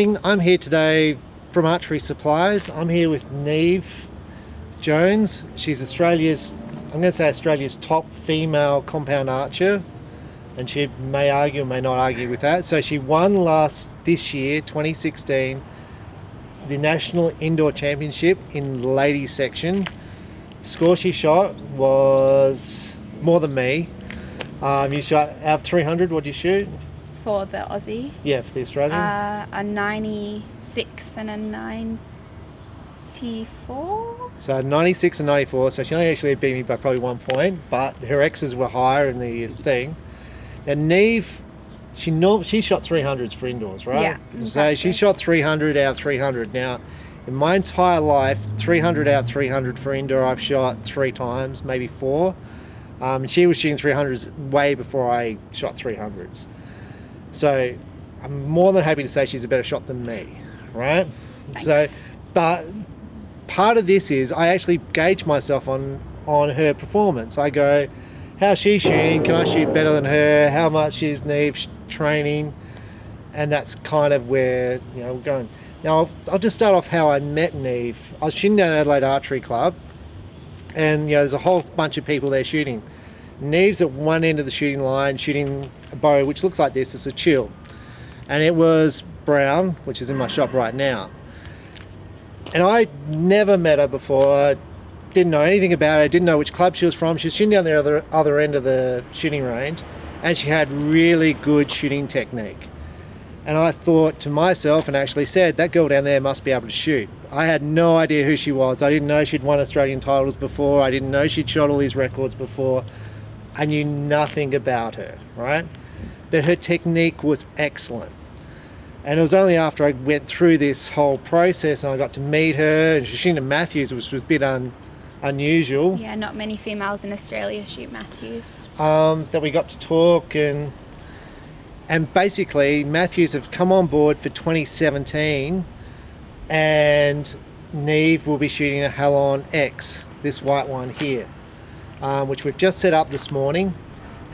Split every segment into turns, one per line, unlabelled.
I'm here today from Archery Supplies. I'm here with Neve Jones. She's Australia's top female compound archer, and she may argue or may not argue with that. So she won this year, 2016, the National Indoor Championship in the ladies section. The score she shot was more than me. You shot out of 300. What did you shoot?
For the Aussie?
Yeah, for the Australian?
A 96 and a 94.
So 96 and 94, so she only actually beat me by probably 1 point, but her X's were higher in the thing. And Neve, she shot 300s for indoors, right?
Yeah.
So she shot 300 out of 300. Now, in my entire life, 300 out of 300 for indoor, I've shot 3 times, maybe 4. And she was shooting 300s way before I shot 300s. So I'm more than happy to say she's a better shot than me, right?
Thanks.
So, but part of this is I actually gauge myself on her performance. I go, how's she shooting? Can I shoot better than her? How much is Neve training? And that's kind of where we're going. Now I'll just start off how I met Neve. I was shooting down at Adelaide Archery Club, and there's a whole bunch of people there shooting. Neve's at one end of the shooting line shooting a bow which looks like this. It's a chill, and it was brown, which is in my shop right now. And I never met her before, didn't know anything about her, didn't know which club she was from. She was shooting down the other end of the shooting range, and she had really good shooting technique. And I thought to myself, and actually said, that girl down there must be able to shoot. I had no idea who she was. I didn't know she'd won Australian titles before. I didn't know she'd shot all these records before. I knew nothing about her, right? But her technique was excellent. And it was only after I went through this whole process and I got to meet her, and she's shooting at Mathews, which was a bit unusual.
Yeah, not many females in Australia shoot Mathews.
That we got to talk, and basically Mathews have come on board for 2017, and Neve will be shooting a Halon X, this white one here, which we've just set up this morning,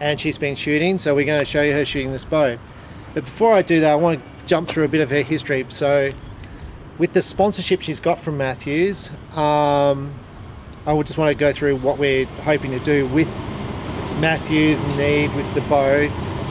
and she's been shooting, so we're going to show you her shooting this bow. But before I do that, I want to jump through a bit of her history. So with the sponsorship she's got from Mathews, I would just want to go through what we're hoping to do with Mathews and Neve with the bow.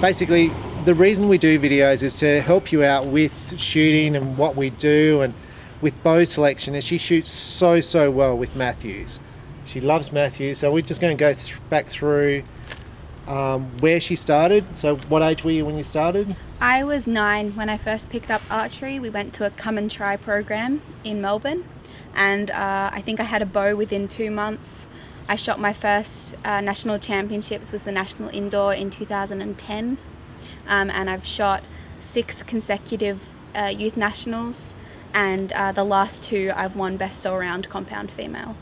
Basically, the reason we do videos is to help you out with shooting and what we do, and with bow selection. And she shoots so well with Mathews. She loves Mathews, so we're just going to go back through where she started. So what age were you when you started?
I was 9 when I first picked up archery. We went to a come and try program in Melbourne, and I think I had a bow within 2 months. I shot my first national championships, was the National Indoor in 2010, and I've shot 6 consecutive youth nationals, and the last 2 I've won best all-round compound female.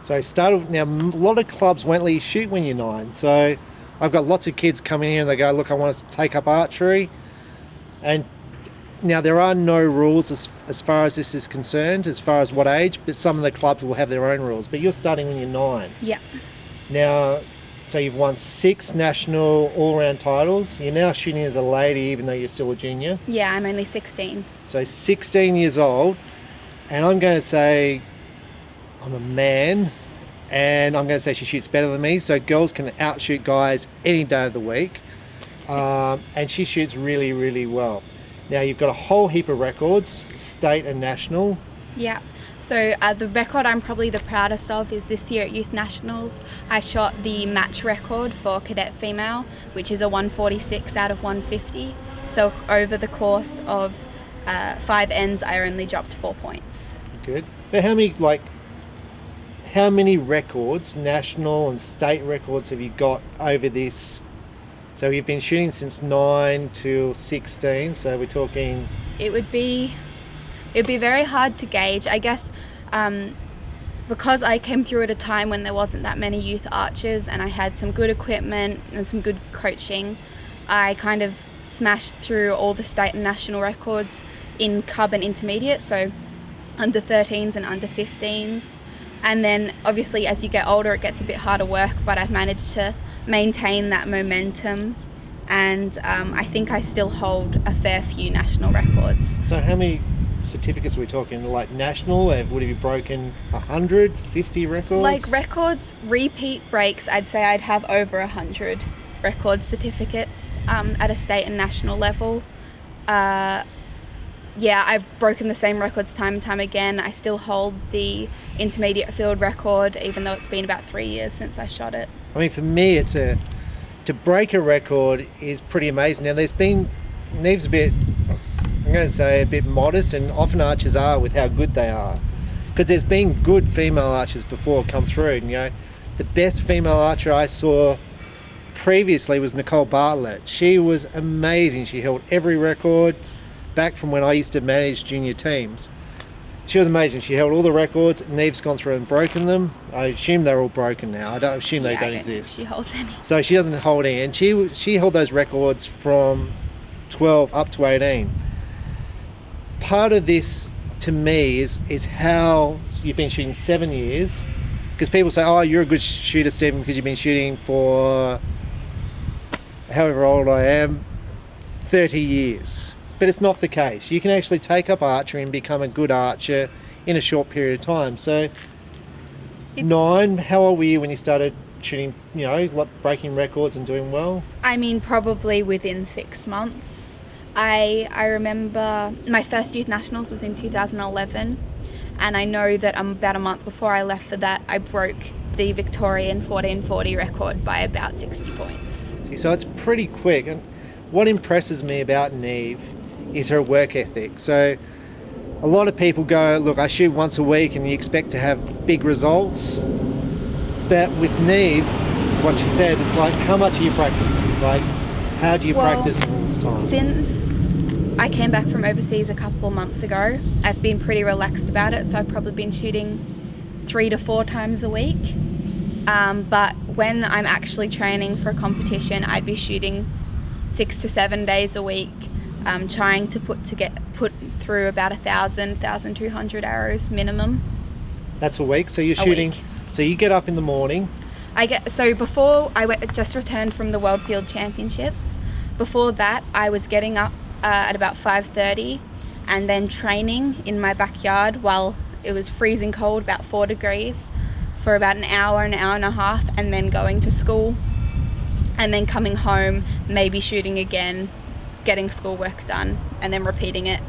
So I started. Now, a lot of clubs won't let you shoot when you're 9, so I've got lots of kids coming here and they go, look, I want to take up archery. And now there are no rules as far as this is concerned, as far as what age, but some of the clubs will have their own rules. But you're starting when you're 9.
Yeah.
Now, so you've won 6 national all-round titles. You're now shooting as a lady, even though you're still a junior.
Yeah, I'm only 16.
So 16 years old, and I'm going to say I'm a man, and I'm going to say she shoots better than me. So girls can outshoot guys any day of the week, and she shoots really well. Now you've got a whole heap of records, state and national.
Yeah. So the record I'm probably the proudest of is this year at Youth Nationals. I shot the match record for cadet female, which is a 146 out of 150. So over the course of 5 ends, I only dropped 4 points.
Good. But how many records, national and state records, have you got over this? So you've been shooting since 9 till 16, so we're talking...
It'd be very hard to gauge, I guess, because I came through at a time when there wasn't that many youth archers and I had some good equipment and some good coaching. I kind of smashed through all the state and national records in cub and intermediate, so under 13s and under 15s. And then obviously as you get older it gets a bit harder work, but I've managed to maintain that momentum and I think I still hold a fair few national records.
So how many certificates are we talking? Like national? Would have you broken 150 records?
Like records, repeat breaks, I'd say I'd have over 100 record certificates at a state and national level. Yeah, I've broken the same records time and time again. I still hold the intermediate field record, even though it's been about 3 years since I shot it.
I mean, for me, to break a record is pretty amazing. Now, Neve's a bit, I'm going to say, a bit modest, and often archers are with how good they are. Because there's been good female archers before come through. And, the best female archer I saw previously was Nicole Bartlett. She was amazing. She held every record back from when I used to manage junior teams. She was amazing. She held all the records. Neve's gone through and broken them. I assume they're all broken now. I don't assume they don't exist.
She holds any.
So she doesn't hold any. And she held those records from 12 up to 18. Part of this, to me, is how you've been shooting 7 years. Because people say, oh, you're a good shooter, Stephen, because you've been shooting for however old I am, 30 years. But it's not the case. You can actually take up archery and become a good archer in a short period of time. So, 9, how old were you when you started shooting, breaking records and doing well?
I mean, probably within 6 months. I remember my first youth nationals was in 2011, and I know that about a month before I left for that, I broke the Victorian 1440 record by about 60 points.
So it's pretty quick. And what impresses me about Neve is her work ethic. So a lot of people go, look, I shoot once a week and you expect to have big results. But with Neve, what she said, it's like, how much are you practicing? Like, how do you practice all this time?
Since I came back from overseas a couple months ago, I've been pretty relaxed about it. So I've probably been shooting 3 to 4 times a week. But when I'm actually training for a competition, I'd be shooting 6 to 7 days a week. Trying to put through about 1,200 arrows minimum.
That's a week. So you're shooting. So you get up in the morning.
Before I just returned from the World Field Championships. Before that, I was getting up at about 5:30, and then training in my backyard while it was freezing cold, about 4 degrees, for about an hour and a half, and then going to school, and then coming home, maybe shooting again, getting schoolwork done, and then repeating it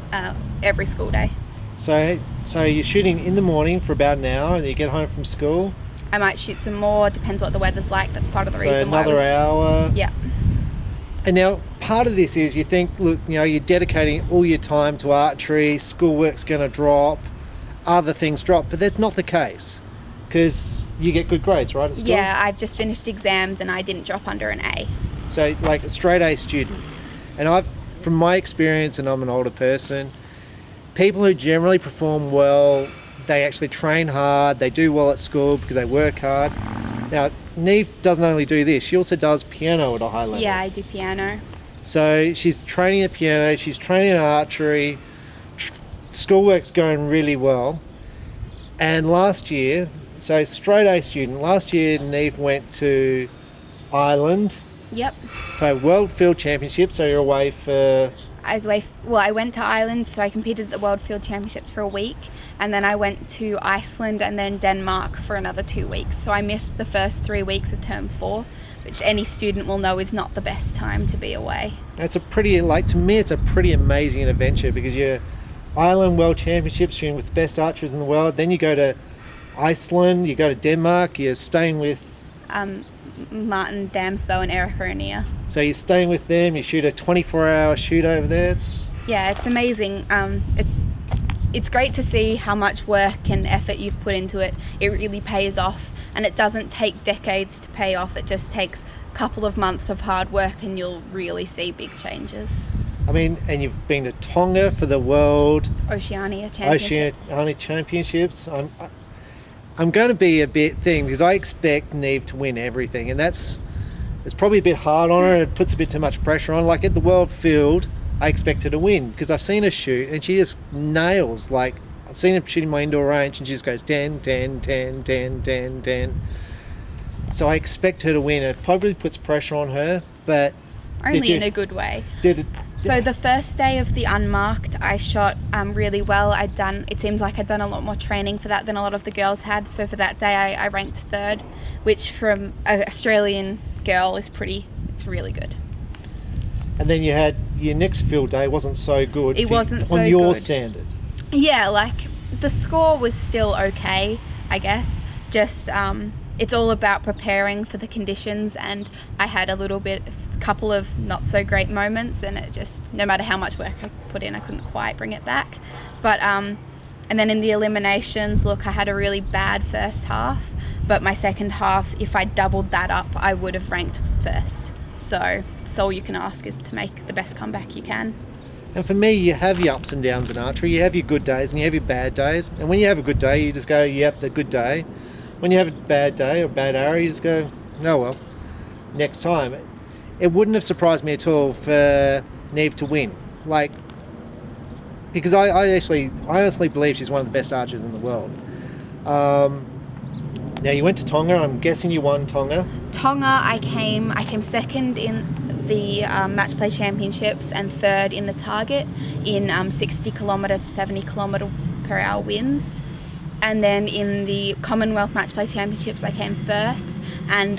every school day.
So you're shooting in the morning for about an hour, and you get home from school?
I might shoot some more, depends what the weather's like. That's part of the reason why.
So another hour?
Yeah.
And now part of this is you think, look, you're dedicating all your time to archery, schoolwork's going to drop, other things drop, but that's not the case, because you get good grades, right, at school?
Yeah, I've just finished exams and I didn't drop under an A.
So like a straight A student. And from my experience, and I'm an older person, people who generally perform well, they actually train hard, they do well at school because they work hard. Now, Neve doesn't only do this, she also does piano at a high level.
Yeah, I do piano.
So she's training at piano, she's training at archery, schoolwork's going really well. And last year, so straight A student, last year Neve went to Ireland.
Yep.
For World Field Championships, so you're away for...
I went to Ireland, so I competed at the World Field Championships for a week, and then I went to Iceland and then Denmark for another 2 weeks. So I missed the first 3 weeks of term 4, which any student will know is not the best time to be away.
It's to me, it's a pretty amazing adventure, because you're Ireland World Championships, shooting with the best archers in the world, then you go to Iceland, you go to Denmark, you're staying with...
Martin Damsbo and Erica O'Neill.
So you're staying with them, you shoot a 24-hour shoot over there?
It's amazing. It's great to see how much work and effort you've put into it. It really pays off, and it doesn't take decades to pay off. It just takes a couple of months of hard work and you'll really see big changes.
I mean, and you've been to Tonga for the World
Oceania Championships.
I'm going to be a bit thin, because I expect Neve to win everything, and it's probably a bit hard on her. It puts a bit too much pressure on. Like at the World Field, I expect her to win, because I've seen her shoot and she just nails. Like I've seen her shooting my indoor range and she just goes 10, 10, 10, 10, 10, 10. So I expect her to win. It probably puts pressure on her, but
only in a good way.
Did it?
So the first day of the unmarked, I shot really well. It seems like I'd done a lot more training for that than a lot of the girls had. So for that day, I ranked third, which from an Australian girl it's really good.
And then you had your next field day wasn't so good.
It wasn't so good.
On your standard.
Yeah, like the score was still okay, I guess. Just it's all about preparing for the conditions, and I had a couple of not so great moments, and it just, no matter how much work I put in, I couldn't quite bring it back. But and then in the eliminations, look, I had a really bad first half, but my second half, if I doubled that up, I would have ranked first. So all you can ask is to make the best comeback you can.
And for me, you have your ups and downs in archery. You have your good days and you have your bad days. And when you have a good day, you just go, yep, the good day. When you have a bad day or a bad arrow, you just go, oh well, next time. It wouldn't have surprised me at all for Neve to win. Like, because I honestly believe she's one of the best archers in the world. Now you went to Tonga. I'm guessing you won Tonga.
Tonga, I came second in the match play championships and third in the target in 60 kilometre to 70 kilometre per hour winds. And then in the Commonwealth match play championships, I came first, and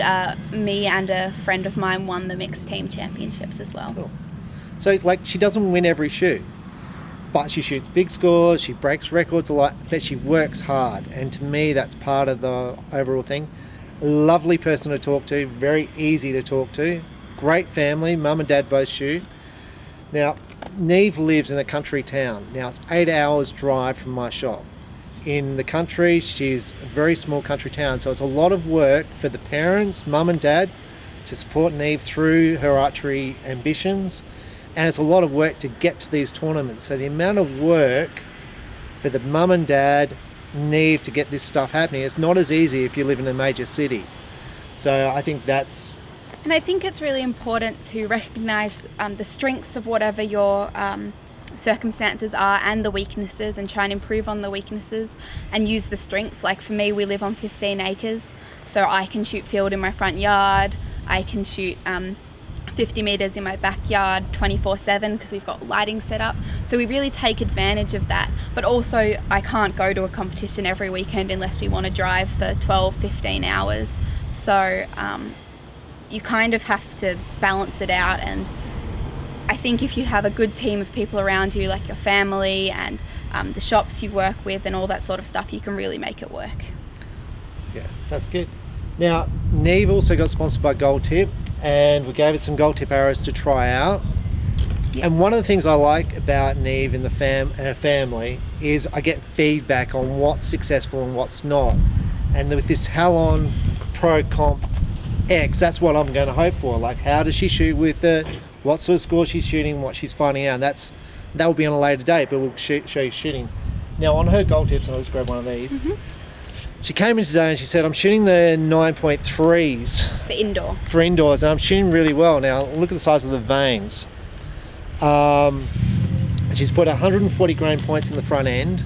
me and a friend of mine won the mixed team championships as well.
Cool. So like, she doesn't win every shoot, but she shoots big scores, she breaks records a lot, but she works hard. And to me, that's part of the overall thing. Lovely person to talk to, very easy to talk to. Great family, mum and dad both shoot. Now, Neve lives in a country town. Now, it's 8 hours drive from my shop. In the country, she's a very small country town, so it's a lot of work for the parents, mum and dad, to support Neve through her archery ambitions. And it's a lot of work to get to these tournaments. So the amount of work for the mum and dad, Neve, to get this stuff happening, it's not as easy if you live in a major city. So I think that's...
And I think it's really important to recognise the strengths of whatever your circumstances are and the weaknesses, and try and improve on the weaknesses and use the strengths. Like for me, we live on 15 acres, so I can shoot field in my front yard, I can shoot 50 metres in my backyard 24/7 because we've got lighting set up, so we really take advantage of that. But also, I can't go to a competition every weekend unless we want to drive for 12-15 hours, so you kind of have to balance it out. And I think if you have a good team of people around you, like your family and the shops you work with and all that sort of stuff, you can really make it work.
Yeah, that's good. Now, Neve also got sponsored by Gold Tip, and we gave her some Gold Tip arrows to try out. Yeah. And one of the things I like about Neve and her family is I get feedback on what's successful and what's not. And with this Halon Pro Comp X, that's what I'm going to hope for. Like, how does she shoot with it? What sort of score she's shooting, what she's finding out. And that will be on a later date, but we'll show you shooting. Now, on her Gold Tips, and I'll just grab one of these. Mm-hmm. She came in today and she said, I'm shooting the 9.3s.
For indoor.
For indoors, and I'm shooting really well. Now, look at the size of the veins. She's put 140 grain points in the front end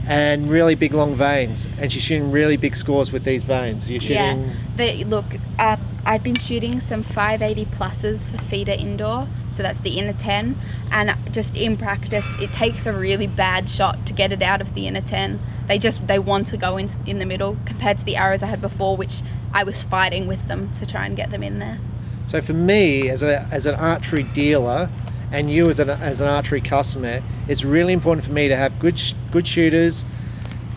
and really big long veins, and she's shooting really big scores with these veins. You're shooting...
Yeah, I've been shooting some 580 pluses for feeder indoor, so that's the inner 10, and just in practice it takes a really bad shot to get it out of the inner 10. They want to go in the middle, compared to the arrows I had before, which I was fighting with them to try and get them in there. So
for me, as an archery dealer, and you as an archery customer, it's really important for me to have good shooters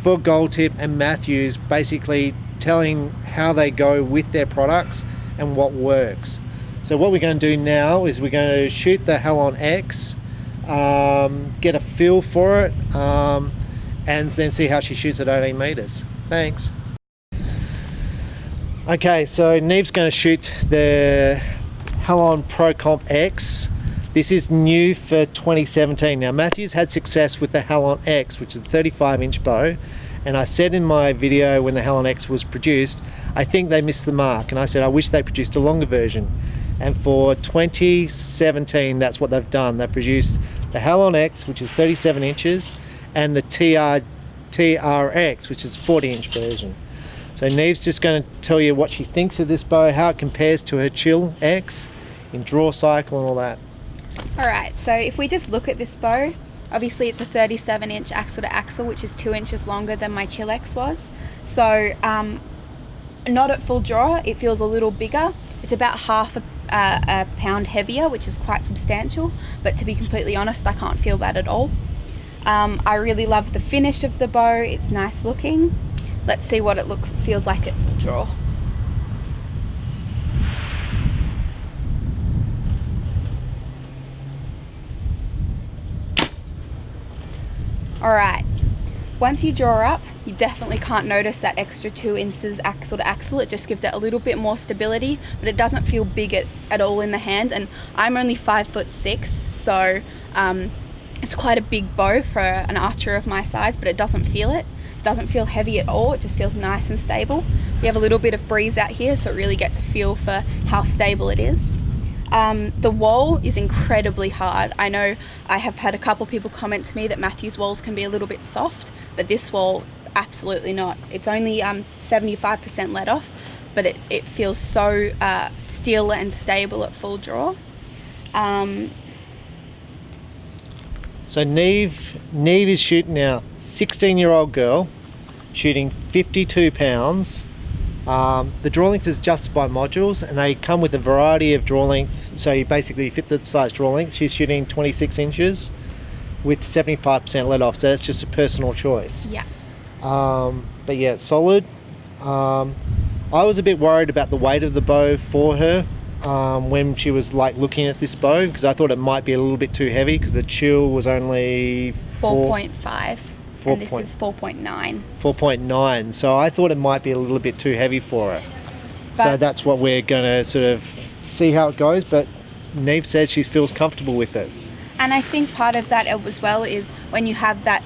for Gold Tip and Mathews, basically telling how they go with their products and what works. So what we're going to do now is we're going to shoot the Halon X, get a feel for it, and then see how she shoots at 18 meters. Thanks. Okay, so Neve's going to shoot the Halon Pro Comp X. This is new for 2017. Now, Mathews had success with the Halon X, which is a 35-inch bow, and I said in my video when the Halon X was produced, I think they missed the mark, and I said I wish they produced a longer version. And for 2017, that's what they've done. They've produced the Halon X, which is 37 inches, and the TRX, which is a 40-inch version. So Neve's just going to tell you what she thinks of this bow, how it compares to her Chill X in draw cycle and all that.
Alright, so if we just look at this bow, obviously it's a 37-inch axle to axle, which is 2 inches longer than my Chilex was. So not at full draw, it feels a little bigger. It's about half a pound heavier, which is quite substantial, but to be completely honest, I can't feel that at all. I really love the finish of the bow. It's nice looking. Let's see what it feels like at full draw. Alright, once you draw up, you definitely can't notice that extra 2 inches axle to axle. It just gives it a little bit more stability, but it doesn't feel big at all in the hand. And I'm only 5'6", so it's quite a big bow for an archer of my size, but it doesn't feel it. It doesn't feel heavy at all. It just feels nice and stable. We have a little bit of breeze out here, so it really gets a feel for how stable it is. The wall is incredibly hard. I know I have had a couple people comment to me that Mathews walls can be a little bit soft, but this wall, absolutely not. It's only 75% let off, but it feels so still and stable at full draw.
So Neve is shooting now, 16-year-old girl, shooting 52 pounds. The draw length is adjusted by modules, and they come with a variety of draw length. So you basically fit the size draw length. She's shooting 26 inches with 75% let off. So that's just a personal choice.
Yeah.
But yeah, it's solid. I was a bit worried about the weight of the bow for her when she was like looking at this bow, because I thought it might be a little bit too heavy, because the chill was only
4.5. And this is 4.9.
4.9. So I thought it might be a little bit too heavy for her. So that's what we're going to sort of see how it goes. But Neve said she feels comfortable with it.
And I think part of that as well is when you have that,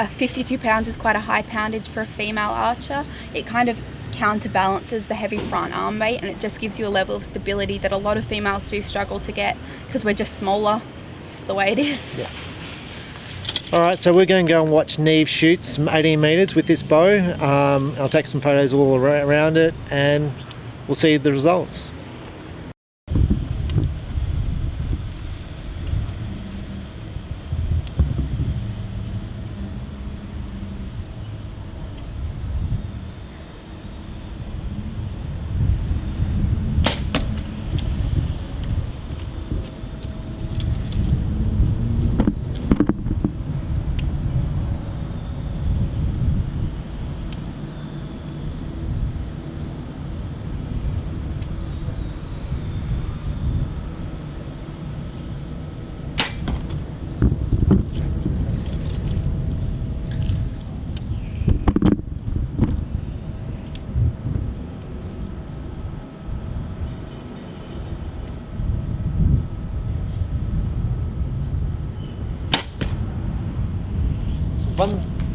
52 pounds is quite a high poundage for a female archer. It kind of counterbalances the heavy front arm weight, and it just gives you a level of stability that a lot of females do struggle to get because we're just smaller. It's the way it is.
Yeah. All right, so we're going to go and watch Neve shoot some 18 metres with this bow. I'll take some photos all around it, and we'll see the results.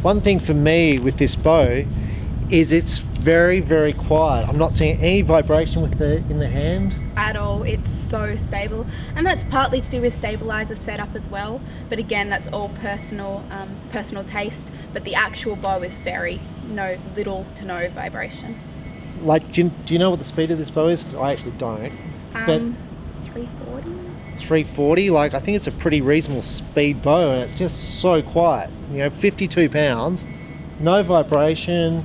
One thing for me with this bow is it's very, very quiet. I'm not seeing any vibration in the hand
at all. It's so stable, and that's partly to do with stabilizer setup as well, but again, that's all personal taste. But the actual bow is little to no vibration.
Like, do you know what the speed of this bow is? 'Cause I actually don't.
340.
340, like, I think it's a pretty reasonable speed bow, and it's just so quiet. 52 pounds, no vibration,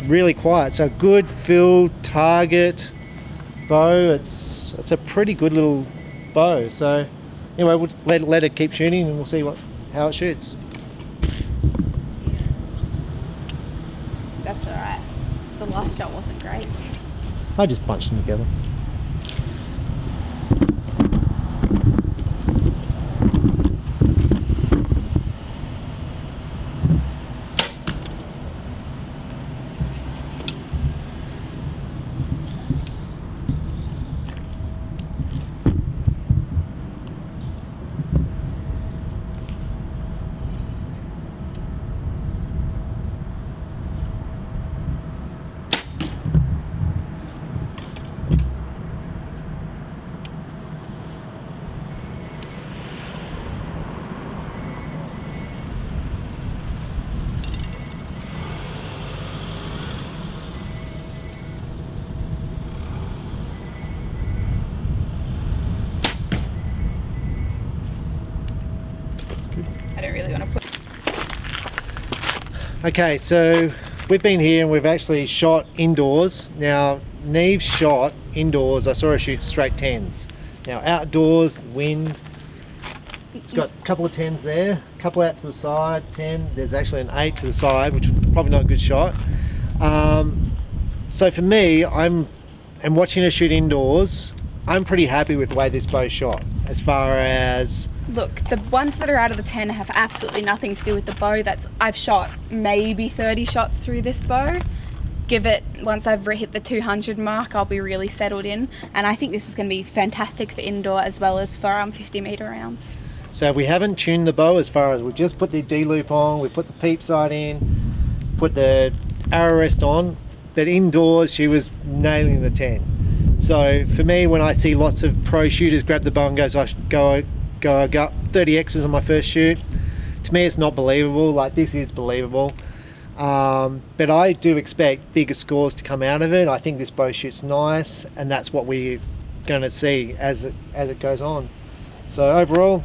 really quiet. So good fill target bow. It's a pretty good little bow. So anyway, we'll let it keep shooting, and we'll see how it shoots.
That's all right. The last shot wasn't great.
I just bunched them together. Okay, so we've been here and we've actually shot indoors. Now, Neve shot indoors. I saw her shoot straight 10s. Now, outdoors, wind. She's got a couple of 10s there, a couple out to the side, 10. There's actually an 8 to the side, which is probably not a good shot. So for me, and watching her shoot indoors, I'm pretty happy with the way this bow shot. As far as...
Look, the ones that are out of the 10 have absolutely nothing to do with the bow. I've shot maybe 30 shots through this bow. Once I've hit the 200 mark, I'll be really settled in. And I think this is going to be fantastic for indoor as well as for 50 metre rounds.
So if we haven't tuned the bow, as far as we just put the D-loop on, we put the peep sight in, put the arrow rest on, but indoors she was nailing the 10. So for me, when I see lots of pro shooters grab the bow and I got 30 X's on my first shoot, to me it's not believable. Like, this is believable. But I do expect bigger scores to come out of it. I think this bow shoots nice, and that's what we're going to see as it goes on. So overall,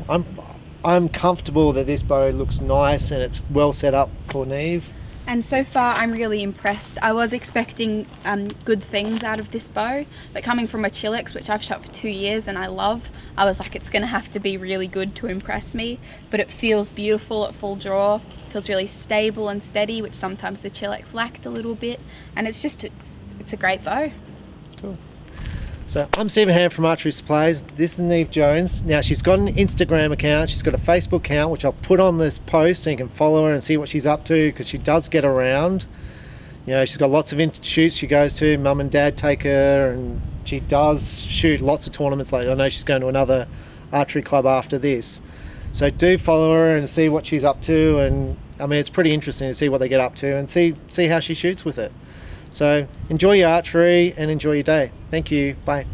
I'm comfortable that this bow looks nice and it's well set up for Neve.
And so far, I'm really impressed. I was expecting good things out of this bow, but coming from a Chilex, which I've shot for 2 years and I love, I was like, it's going to have to be really good to impress me. But it feels beautiful at full draw. It feels really stable and steady, which sometimes the Chilex lacked a little bit. And it's a great bow.
Cool. So I'm Stephen Ham from Archery Supplies. This is Neve Jones. Now, she's got an Instagram account, she's got a Facebook account, which I'll put on this post so you can follow her and see what she's up to, because she does get around. You know, she's got lots of shoots she goes to. Mum and Dad take her, and she does shoot lots of tournaments. Like, I know she's going to another archery club after this. So do follow her and see what she's up to, and I mean, it's pretty interesting to see what they get up to and see how she shoots with it. So enjoy your archery and enjoy your day. Thank you. Bye.